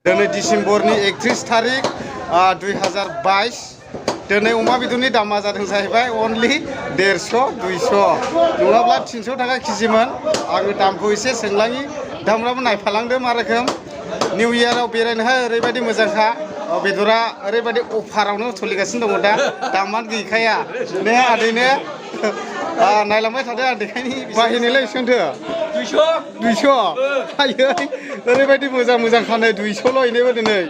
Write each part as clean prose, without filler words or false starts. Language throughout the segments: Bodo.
दिनै डिसेम्बरनि 31 तारिख 2022 दिनै अमा बेदरनि दामा जादों जाहैबाय अनलि 150 200 नङाब्ला 300 थाखा केजिमोन आङो दामखौ एसे सोंलाङि दामफ्राबो नायफालांदो मा रोखोम निउ इयाराव बेरायनोहाय ओरैबायदि मोजांखा बेदरा ओरैबायदि अफारावनो सोलिगासिनो दङ दा दामानो गैखाया ने आदैनो नायलांबाय थादो आदैखायनि बाहिनोलाय बेसेबांथो 200 आयै ओरैबायदि मोजां मोजां खानो 200ल' इनोबो दिनै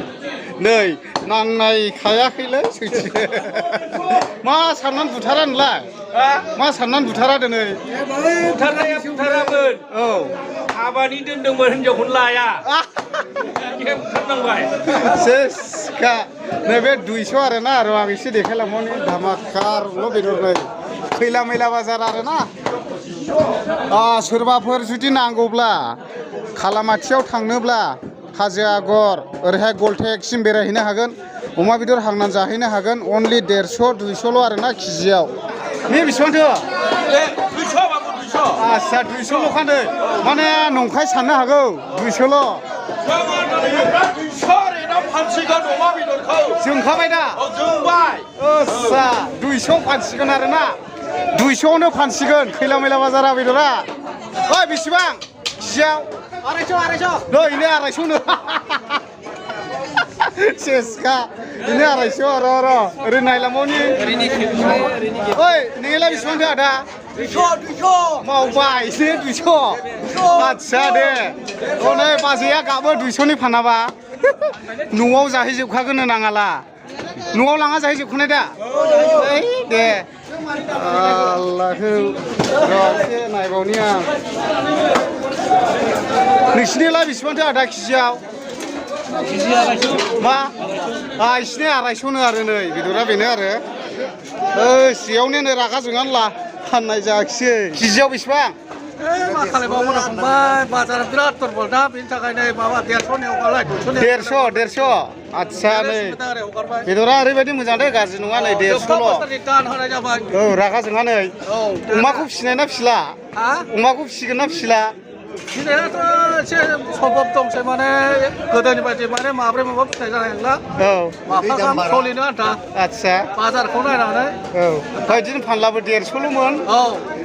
नै नांनायखायाखैलै सैथो मा साननानै बुथारा नोंलाय मा साननानै बुथारा दिनै बुथारनाया बुथारामोन औ हाबानि दोनदोंमोन हिनजावखौनो लाया बुथारनांबाय सेसखा नैबे 200 आरोना र' आं एसे देखायलांबावनि धामाकारल' बेदर नै खैला मैला बाजार आरोना सोरबाफोर जुदि नांगौब्ला खालामाथियाव थांनोब्ला हाजो आगर ओरैहाय गलटेकसिम बेरायहैनो हागोन अमा बेदर हांनानै जाहैनो हागोन अनलि 150 200ल' आरोना केजियाव बे बेसेबांथो 200 आच्छा 200ल' खानो माने नंखाय साननो हागौ 200ल' जोंखाबाय दा जोंबाय आच्छा 200 फानसिगोन आरोना 200आवनो फानसिगोन खैला मैला बाजारा बेदरा ओइ बेसेबां केजियाव 250 नै इनो 250नो सेसखा इनो 250 र' ओरै नायलांबावनि ओइ नोंलाय बेसेबांथो आदा 200 मावबाय इसे 200 आच्छा दे हनै बाजैया गाबो 200नि फानाबा न'आव जाहैजोबखागोन नाङाला न'आव लाङा जाहैजोबखानाय दा ओइ दे आल्लाहखौ र' एसे नायबावनि आं नोंसिनिलाय बेसेबांथो आदा केजियाव मा इसिनि 250नो आरो नै बेदरा बेनो आरो सियावनो नै रागा जोंनानै ला फाननाय जायाखिसै केजियाव बेसेबां मा खालामबावो फंबाय बाजारा बिराद दुरबल दा बेनि थाखायनो माबा 150 हगारलाय 150 आच्छा नै बेदरा ओरैबायदि मोजां दे गाज्रि नङा नै 150ल' दान होनाय जाबाय औ रागा जोंहा नै अमाखौ फिसिनाय ना फिसिला अमाखौ फिसिगोन ना फिसिला फिसिनायाथ' एसे सम्भब दंसै माने गोदोनि बायदि माने माब्रै माबा फिसिनाय जानाय नंला औ माफा गाहाम सोलिनो आन्था आच्छा बाजारखौ नायनानै औ बिदिनो फानलाबो 150ल'मोन औ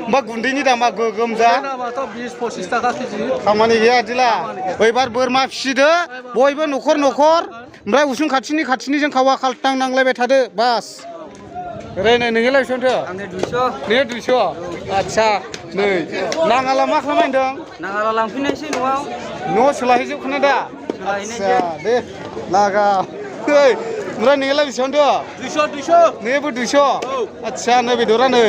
होमबा गुन्दैनि दामा गोगोम जा दामाथ' 20-25 थाखा केजि खामानि गैया बिदिला एबार बोरमा फिसिदो बयबो न'खर न'खर ओमफ्राय उसुं खाथिनिजों खावा खाल्टां नांलायबाय थादो बास ओरै नै नोंलाय बेसेबांथो आंनि 200 ने 200 आच्छा नै नाङाला मा खालामनो होनदों नाङाला लांफैनायसै न'आव न' सोलाहैजोबखानाय दा आच्छा दे लागा ओइ ओमफ्राय नोंलाय बेसेबांथो 200 नोबो 200 आच्छा नै बेदरा नै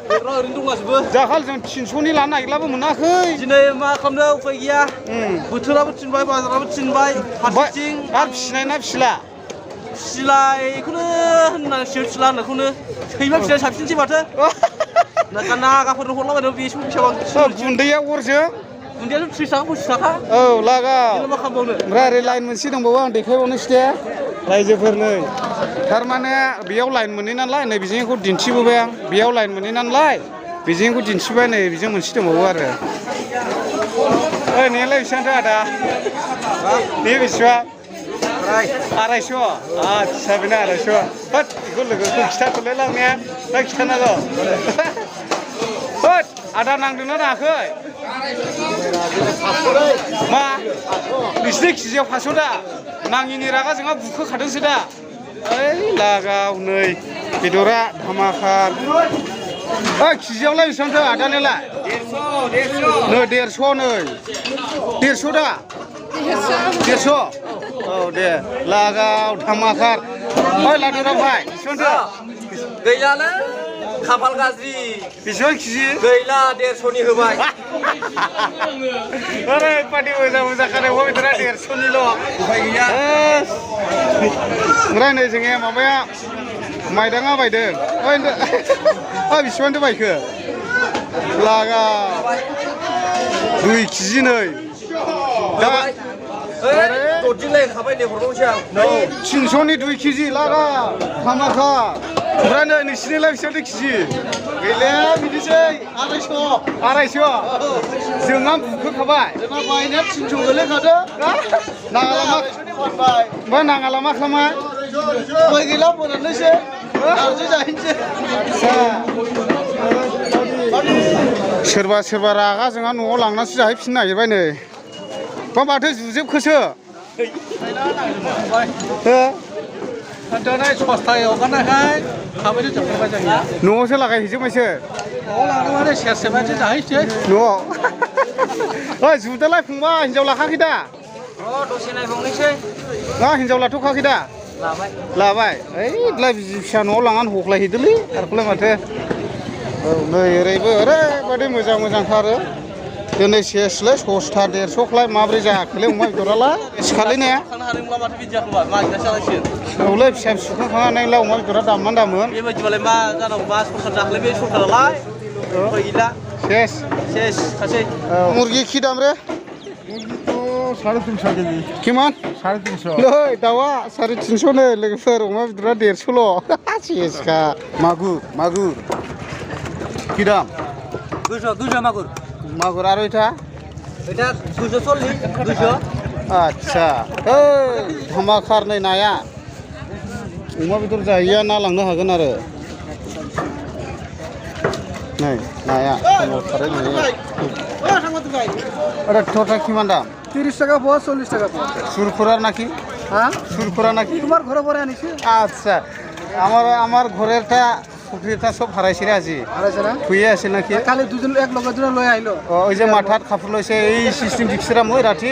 ओरैनो दंगासिबो दाखालि जों 300नि लानो नागिरलाबो मोनाखै दिनै मा खालामनो उफाय गैया बोथोराबो थिनबाय बाजाराबो थिनबाय फारसेथिं आरो फिसिनाय ना फिसिला फिसिलायखौनो होननांसिगोन फिसिला होननायखौनो सैमा फिसिनाय साबसिनसै माथो नागाफोरनो हरलाबायनो बेसो फैसा गुन्दैया अरजों गुन्दैयाथ' 30 थाखा 25 थाखा औ लागा मा खालामबावनो ओमफ्राय ओरै लाइन मोनसे दंबावो आं देखायबावनोसै दे रायजोफोरनो थारमाने बेयाव लाइन मोनै नालाय नै बेजोंखौ दिन्थिबोबाय आं बेयाव लाइन मोनै नालाय बेजोंखौ दिन्थिबाय नै बेजों मोनसे दंबावो आरो ओइ नोंलाय बेसेबांथो आदा बे बेसेबां 250 आच्छा बेना 250 होद बेखौ लोगोखौ खिथाथ'लाय लांनाया दा खिथानांगौ होद आदा नांदोंना नाङाखै मा नोंसिनि केजियाव 500 दा नाङिनि रागा जोंहा बुखोखादोंसो दा ओइ लागाव नै बेदरा धामाकार केजियावलाय बेसेबांथो आदानिलाय 150 नै 150 नै 150 दा 150 औ दे लागाव धामाकार ओइ लादुरा भाइ बेसेबांथो गैलालै खाफाल गाज्रि बेसेबां केजि गैला 150नि होबाय ओरैबादि मोजां खानाय अमा बेदरा 150निल' उफाय गैया ओमफ्राय नै जोङो माबाया माइदाङा बायदों बेसेबांथो बायखो लागा 2 केजि नै दा दरदिंलायखाबाय नै हरबावनोसै आं 300नि 2 केजि लागा धामाका ओमफ्राय नै नोंसिनिलाय बेसेबांथो केजि गैलाया बिदिसै 250 जोंहा बुखोखाबाय जोंहा बायनाया 300 गोलैखादो नागालामा ओमफ्राय नाङाला मा खालामा गय गैला फोराननोसै नारजि जाहैनोसै सोरबा सोरबा रागा जोंहा न'आव लांनानैसो जाहैफिननो नागिरबाय नै बा माथो जुजोबखोसो हो दिनै सस्तायाव हगारनायखाय थाबैनो जोबथारबाय जोंनिया न'आवसो लागायहैजोबबायसो न'आव लांनो माने सेरसेबासो जाहैसै न'आव ओइ जुदालाय फंबाय हिनजाव लाखाखै दा दसे नायबावनोसै हिनजाव लाथ'खाखै दा लाबाय ओइलाय बिसि फिसा न'आव लांनानै हख्लायहैदोलै आरखौलाय माथो औ नै ओरैबो ओरैबायदि मोजां मोजांथार दिनै सेसलाय सस्ता 150खौलाय माब्रै जाखोलै अमा बेदरालाय सिखालै ने औलै फिसा सुखांखांनानैलाय अमा बेदरा दाममोन बेबायदिबालाय मा जानांगौ मा सरखार जाखोलै बे सरखारालाय गैला सेस खासै मुर्गि खि दाम रे साढ़े 300 केजी किमान 350 नै दाउआ 350 नो लोगोफोर अमा बेदरा 150ल' सेसखा मागुर কি দাম 200 মাগুর মাগুর আর ওইটা এটা 240 200 আচ্ছা ওই ধামাখার नै नाया अमा बेदर जाहैया ना लांनो हागोन आरो नै नाया ধামাखारै नै আরে টোটা কিমান দাম 30 টাকা পোয়া 40 টাকা পোয়া সুরখুরার নাকি হ্যাঁ সুরখুরা নাকি তোমার ঘরে পরে আনিছি আচ্ছা আমার ঘরেরটা পুকুরিটা সব হারাইছে আজি হারাইছে না খুইয়ে আছে নাকি কালি দুজন এক লগে দুজন লই আইলো ওই যে মাথাত কাপড় লইছে এই সিস্টেম দিকছিরা মই রাতি